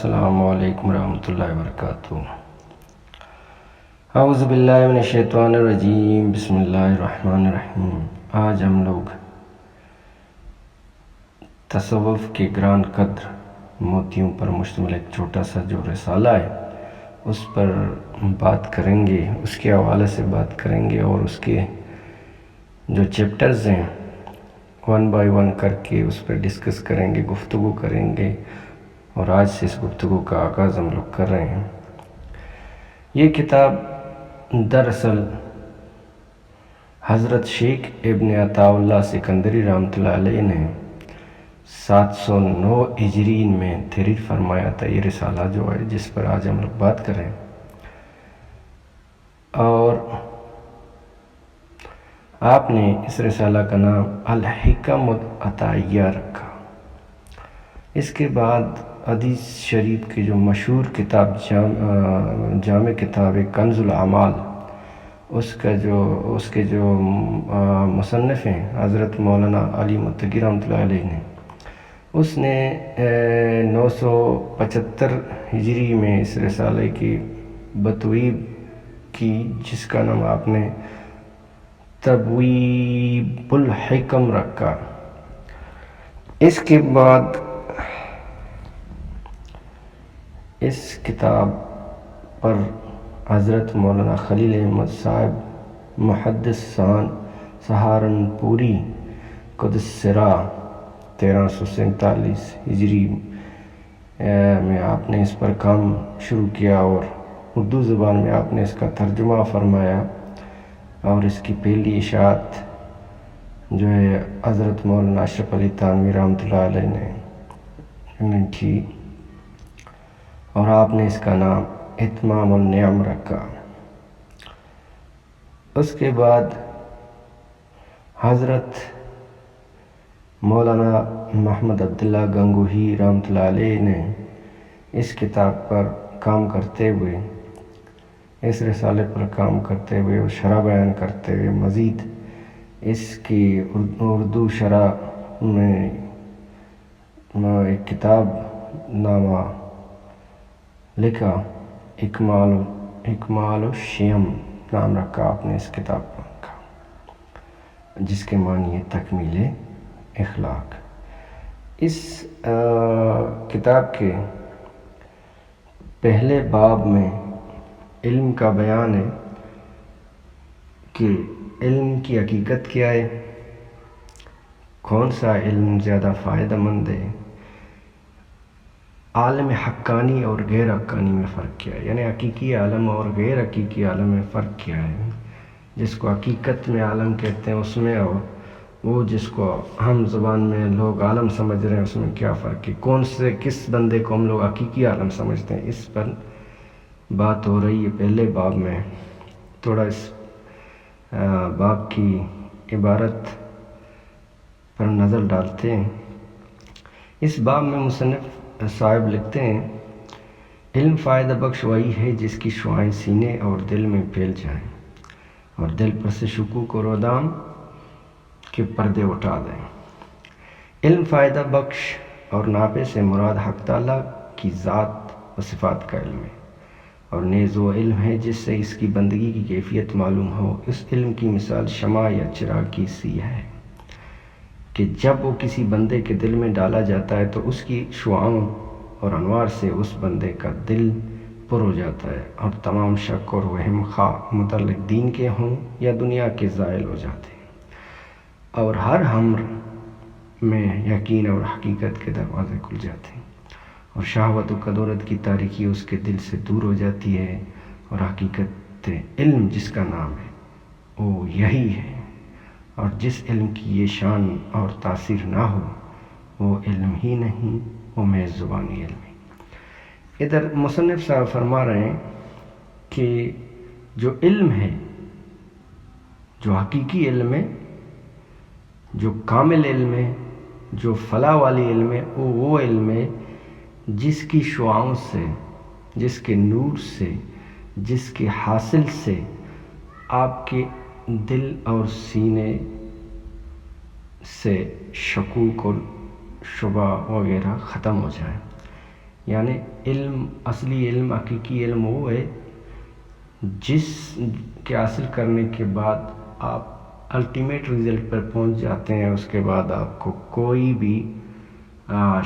السلام علیکم ورحمۃ اللہ وبرکاتہ۔ اعوذ باللہ من الشیطان الرجیم، بسم اللہ الرحمن الرحیم۔ آج ہم لوگ تصوف کے گران قدر موتیوں پر مشتمل ایک چھوٹا سا جو رسالہ ہے اس پر بات کریں گے، اس کے حوالے سے بات کریں گے اور اس کے جو چیپٹرز ہیں 1 بائی 1 کر کے اس پر ڈسکس کریں گے، گفتگو کریں گے، اور آج سے اس گفتگو کا آغاز ہم لوگ کر رہے ہیں۔ یہ کتاب دراصل حضرت شیخ ابن عطا اللہ سکندری رحمۃ اللہ علیہ نے 709 ہجری میں تحریر فرمایا تھا، یہ رسالہ جو ہے جس پر آج ہم لوگ بات کر رہے ہیں۔ اور آپ نے اس رسالہ کا نام الحکم العطائیہ رکھا۔ اس کے بعد حدیث شریف کی جو مشہور کتاب جامع کتاب کنز الاعمال، اس کے جو مصنف ہیں حضرت مولانا علی متقی رحمۃ اللہ علیہ نے، اس نے 975 ہجری میں اس رسالے کی بتویب کی، جس کا نام آپ نے تبویب الحکم رکھا۔ اس کے بعد اس کتاب پر حضرت مولانا خلیل احمد صاحب محدث سہارنپوری قدس سرا 1347 ہجری میں آپ نے اس پر کام شروع کیا اور اردو زبان میں آپ نے اس کا ترجمہ فرمایا، اور اس کی پہلی اشاعت جو ہے حضرت مولانا اشرف علی تھانوی رحمۃ اللہ علیہ نے کی، اور آپ نے اس کا نام اتمام النعم رکھا۔ اس کے بعد حضرت مولانا محمد عبداللہ گنگوہی رحمۃ اللہ علیہ نے اس کتاب پر کام کرتے ہوئے، اس رسالے پر کام کرتے ہوئے اور شرح بیان کرتے ہوئے مزید اس کی اردو شرح میں ایک کتاب نامہ لکھا، اکمال الشیم نام رکھا آپ نے اس کتاب کا، جس کے معنی ہے تکمیل اخلاق۔ اس کتاب کے پہلے باب میں علم کا بیان ہے کہ علم کی حقیقت کیا ہے، کون سا علم زیادہ فائدہ مند ہے، عالم حقانی اور غیر حقانی میں فرق کیا ہے، یعنی حقیقی عالم اور غیر حقیقی عالم میں فرق کیا ہے، جس کو حقیقت میں عالم کہتے ہیں اس میں، اور وہ جس کو ہم زبان میں لوگ عالم سمجھ رہے ہیں اس میں کیا فرق ہے، کس بندے کو ہم لوگ حقیقی عالم سمجھتے ہیں، اس پر بات ہو رہی ہے پہلے باب میں۔ تھوڑا اس باب کی عبارت پر نظر ڈالتے ہیں۔ اس باب میں مصنف صاحب لکھتے ہیں، علم فائدہ بخش وہی ہے جس کی شعاعیں سینے اور دل میں پھیل جائیں اور دل پر سے شکوک اور ودام کے پردے اٹھا دیں۔ علم فائدہ بخش اور نافع سے مراد حق تعالیٰ کی ذات و صفات کا علم ہے، اور نیز وہ علم ہے جس سے اس کی بندگی کی کیفیت معلوم ہو۔ اس علم کی مثال شمع یا چراغ کی سی ہے کہ جب وہ کسی بندے کے دل میں ڈالا جاتا ہے تو اس کی شعاعوں اور انوار سے اس بندے کا دل پر ہو جاتا ہے، اور تمام شک اور وہم خواہ متعلق دین کے ہوں یا دنیا کے زائل ہو جاتے ہیں، اور ہر امر میں یقین اور حقیقت کے دروازے کھل جاتے ہیں، اور شہوت و قدورت کی تاریکی اس کے دل سے دور ہو جاتی ہے، اور حقیقت علم جس کا نام ہے وہ یہی ہے، اور جس علم کی یہ شان اور تاثیر نہ ہو وہ علم ہی نہیں، وہ محض زبانی علم ہے۔ ادھر مصنف صاحب فرما رہے ہیں کہ جو علم ہے، جو حقیقی علم ہے، جو کامل علم ہے، جو فلاح والی علم ہے، وہ علم ہے جس کی شعاؤں سے، جس کے نور سے، جس کے حاصل سے آپ کے دل اور سینے سے شکوک اور شبہ وغیرہ ختم ہو جائیں۔ یعنی علم، اصلی علم، حقیقی علم وہ ہے جس کے حاصل کرنے کے بعد آپ الٹیمیٹ رزلٹ پر پہنچ جاتے ہیں، اس کے بعد آپ کو کوئی بھی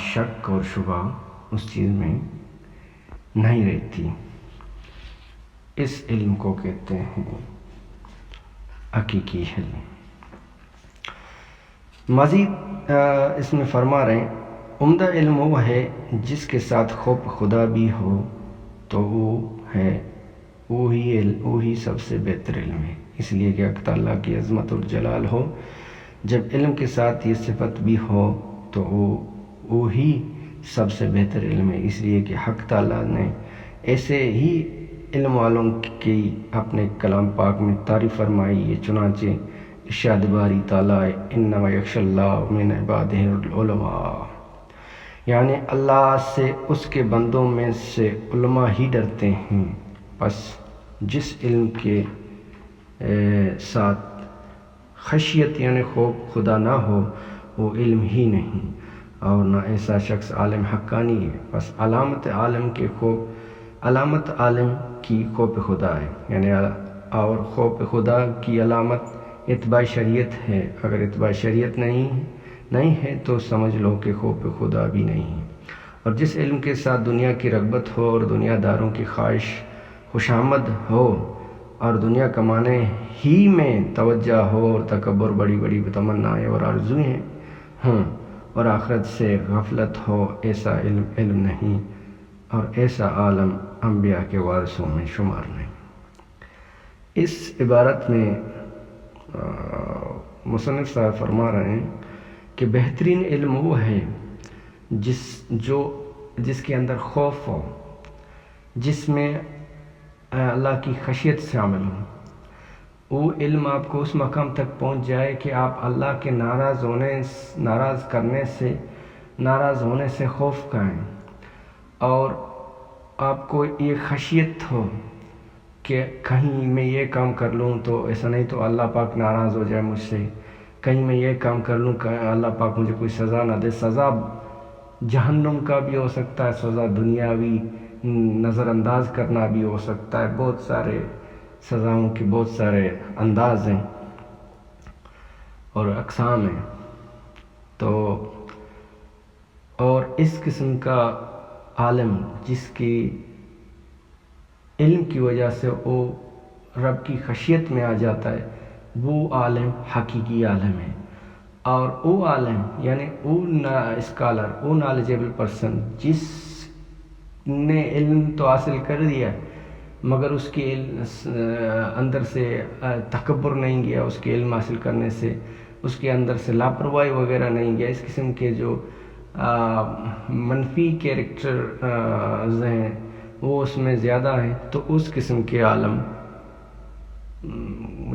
شک اور شبہ اس چیز میں نہیں رہتی۔ اس علم کو کہتے ہیں حقیقی علم۔ مزید اس میں فرما رہے ہیں عمدہ علم وہ ہے جس کے ساتھ خوف خدا بھی ہو تو وہی سب سے بہتر علم ہے، اس لیے کہ حق تعالیٰ کی عظمت اور جلال ہو۔ جب علم کے ساتھ یہ صفت بھی ہو تو وہی سب سے بہتر علم ہے، اس لیے کہ حق تعالیٰ نے ایسے ہی علم والوں کی اپنے کلام پاک میں تعریف فرمائی ہے۔ چنانچہ ارشاد باری تعالیٰ انما یخشی اللہ من عبادہ العلماء، یعنی اللہ سے اس کے بندوں میں سے علماء ہی ڈرتے ہیں۔ پس جس علم کے ساتھ خشیت یعنی خوف خدا نہ ہو وہ علم ہی نہیں، اور نہ ایسا شخص عالم حقانی ہے۔ پس علامت عالم کی خوف خدا ہے، یعنی اور خوف خدا کی علامت اتباع شریعت ہے۔ اگر اتباع شریعت نہیں ہے تو سمجھ لو کہ خوف خدا بھی نہیں ہے۔ اور جس علم کے ساتھ دنیا کی رغبت ہو اور دنیا داروں کی خواہش خوشامد ہو اور دنیا کمانے ہی میں توجہ ہو اور تکبر، بڑی بڑی تمنائیں اور آرزویں ہوں اور آخرت سے غفلت ہو، ایسا علم نہیں، اور ایسا عالم انبیاء کے وارثوں میں شمار نہیں۔ اس عبارت میں مصنف صاحب فرما رہے ہیں کہ بہترین علم وہ ہے جس کے اندر خوف ہو، جس میں اللہ کی خشیت شامل ہو۔ وہ علم آپ کو اس مقام تک پہنچ جائے کہ آپ اللہ کے ناراض ہونے سے خوف کھائیں، اور آپ کو یہ خشیت ہو کہ کہیں میں یہ کام کر لوں تو ایسا نہیں تو اللہ پاک ناراض ہو جائے مجھ سے، کہیں میں یہ کام کر لوں کہ اللہ پاک مجھے کوئی سزا نہ دے۔ سزا جہنم کا بھی ہو سکتا ہے، سزا دنیاوی نظر انداز کرنا بھی ہو سکتا ہے، بہت سارے سزاؤں کے بہت سارے انداز ہیں اور اقسام ہیں۔ تو اور اس قسم کا عالم جس کی علم کی وجہ سے وہ رب کی خشیت میں آ جاتا ہے، وہ عالم حقیقی عالم ہے۔ اور وہ عالم یعنی وہ اسکالر، وہ نالجیبل پرسن جس نے علم تو حاصل کر دیا مگر اس کے اندر سے تکبر نہیں گیا، اس کے علم حاصل کرنے سے اس کے اندر سے لاپرواہی وغیرہ نہیں گیا، اس قسم کے جو منفی کیریکٹر ہیں وہ اس میں زیادہ ہیں، تو اس قسم کے عالم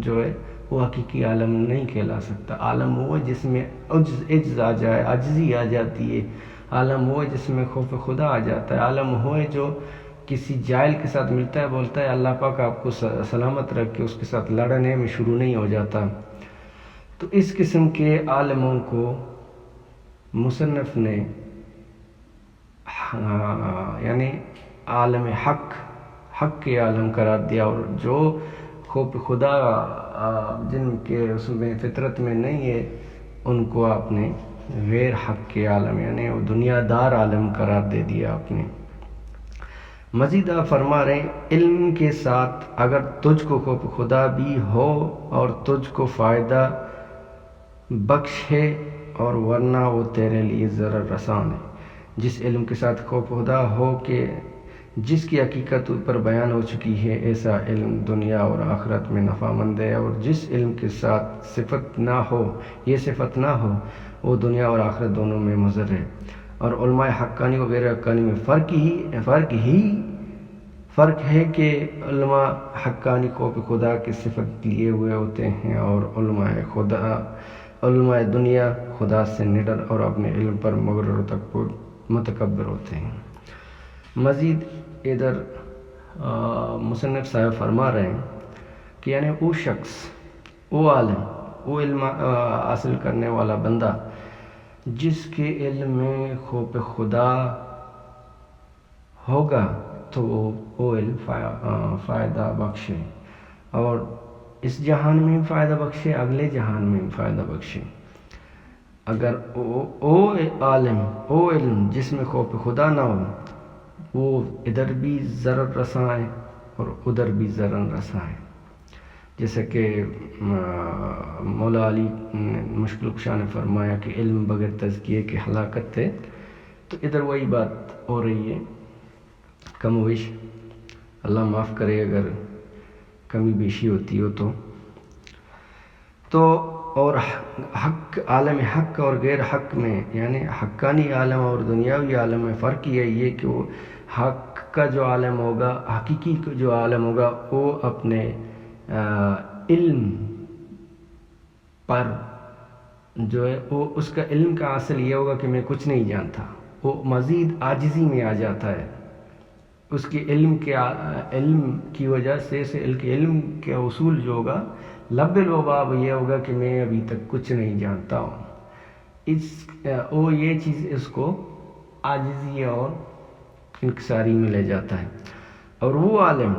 جو ہے وہ حقیقی عالم نہیں کہلا سکتا۔ عالم وہ ہے جس میں عجز آ جائے، عاجزی آ جاتی ہے۔ عالم وہ ہے جس میں خوف خدا آ جاتا ہے۔ عالم وہ ہے جو کسی جاہل کے ساتھ ملتا ہے، بولتا ہے اللہ پاک آپ کو سلامت رکھ کے اس کے ساتھ لڑنے میں شروع نہیں ہو جاتا۔ تو اس قسم کے عالموں کو مصنف نے یعنی عالم حق کے عالم قرار دیا، اور جو خوف خدا جن کے اس میں فطرت میں نہیں ہے ان کو آپ نے غیر حق کے عالم یعنی وہ دنیا دار عالم قرار دے دیا آپ نے۔ مزید آپ فرما رہے ہیں علم کے ساتھ اگر تجھ کو خوف خدا بھی ہو اور تجھ کو فائدہ بخشے اور ورنہ وہ تیرے لیے ضرر رسان ہے۔ جس علم کے ساتھ خوف خدا ہو کہ جس کی حقیقت اوپر بیان ہو چکی ہے، ایسا علم دنیا اور آخرت میں نفع مند ہے، اور جس علم کے ساتھ صفت نہ ہو وہ دنیا اور آخرت دونوں میں مضر ہے۔ اور علماء حقانی و غیر حقانی میں فرق ہے کہ علماء حقانی خوف خدا کی صفت لیے ہوئے ہوتے ہیں، اور علماء دنیا خدا سے نڈر اور اپنے علم پر مغرور و متکبر ہوتے ہیں۔ مزید ادھر مصنف صاحب فرما رہے ہیں کہ یعنی وہ شخص، وہ عالم، وہ علم حاصل کرنے والا بندہ جس کے علم میں خوف خدا ہوگا تو وہ علم فائدہ بخشے، اور اس جہان میں بھی فائدہ بخشے، اگلے جہان میں بھی فائدہ بخشے۔ اگر او عالم، او علم جس میں خوف خدا نہ ہو، وہ ادھر بھی ضرر رساں ہے اور ادھر بھی ضرر رساں ہے۔ جیسے کہ مولا علی مشکل کشا نے فرمایا کہ علم بغیر تزکیے کی ہلاکت ہے، تو ادھر وہی بات ہو رہی ہے۔ کم و بیش اللہ معاف کرے اگر کمی بیشی ہوتی ہو تو اور حق، عالم حق اور غیر حق میں، یعنی حقانی عالم اور دنیاوی عالم میں فرق یہ کہ وہ حق کا جو عالم ہوگا، حقیقی جو عالم ہوگا، وہ اپنے علم پر جو ہے وہ اس کا علم کا اصل یہ ہوگا کہ میں کچھ نہیں جانتا، وہ مزید عاجزی میں آ جاتا ہے۔ اس کے علم کی وجہ سے علم کے اصول جو ہوگا لب الوباب یہ ہوگا کہ میں ابھی تک کچھ نہیں جانتا ہوں، یہ چیز اس کو عاجزی اور انکساری میں لے جاتا ہے۔ اور وہ عالم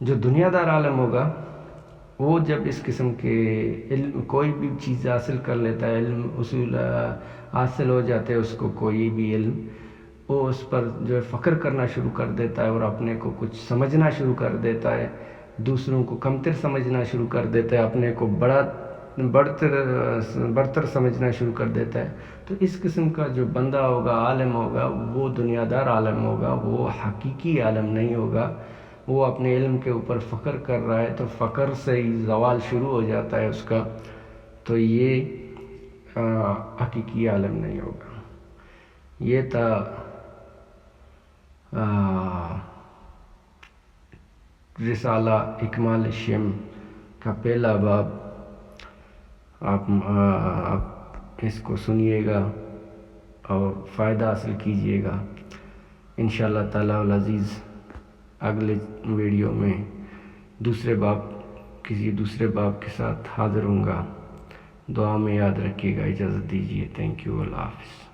جو دنیا دار عالم ہوگا، وہ جب اس قسم کے علم کوئی بھی چیز حاصل کر لیتا ہے، علم اصول حاصل ہو جاتے ہیں اس کو، کوئی بھی علم، وہ اس پر جو ہے فخر کرنا شروع کر دیتا ہے اور اپنے کو کچھ سمجھنا شروع کر دیتا ہے، دوسروں کو کمتر سمجھنا شروع کر دیتا ہے، اپنے کو برتر سمجھنا شروع کر دیتا ہے۔ تو اس قسم کا جو بندہ ہوگا، عالم ہوگا، وہ دنیا دار عالم ہوگا، وہ حقیقی عالم نہیں ہوگا۔ وہ اپنے علم کے اوپر فخر کر رہا ہے تو فخر سے ہی زوال شروع ہو جاتا ہے اس کا، تو یہ حقیقی عالم نہیں ہوگا۔ یہ تھا رسالہ اکمال الشم کا پہلا باب۔ آپ اس کو سنیے گا اور فائدہ حاصل کیجیے گا۔ انشاءاللہ تعالی العزیز اگلے ویڈیو میں کسی دوسرے باب کے ساتھ حاضر ہوں گا۔ دعا میں یاد رکھیے گا۔ اجازت دیجیے۔ Thank you. اللہ حافظ۔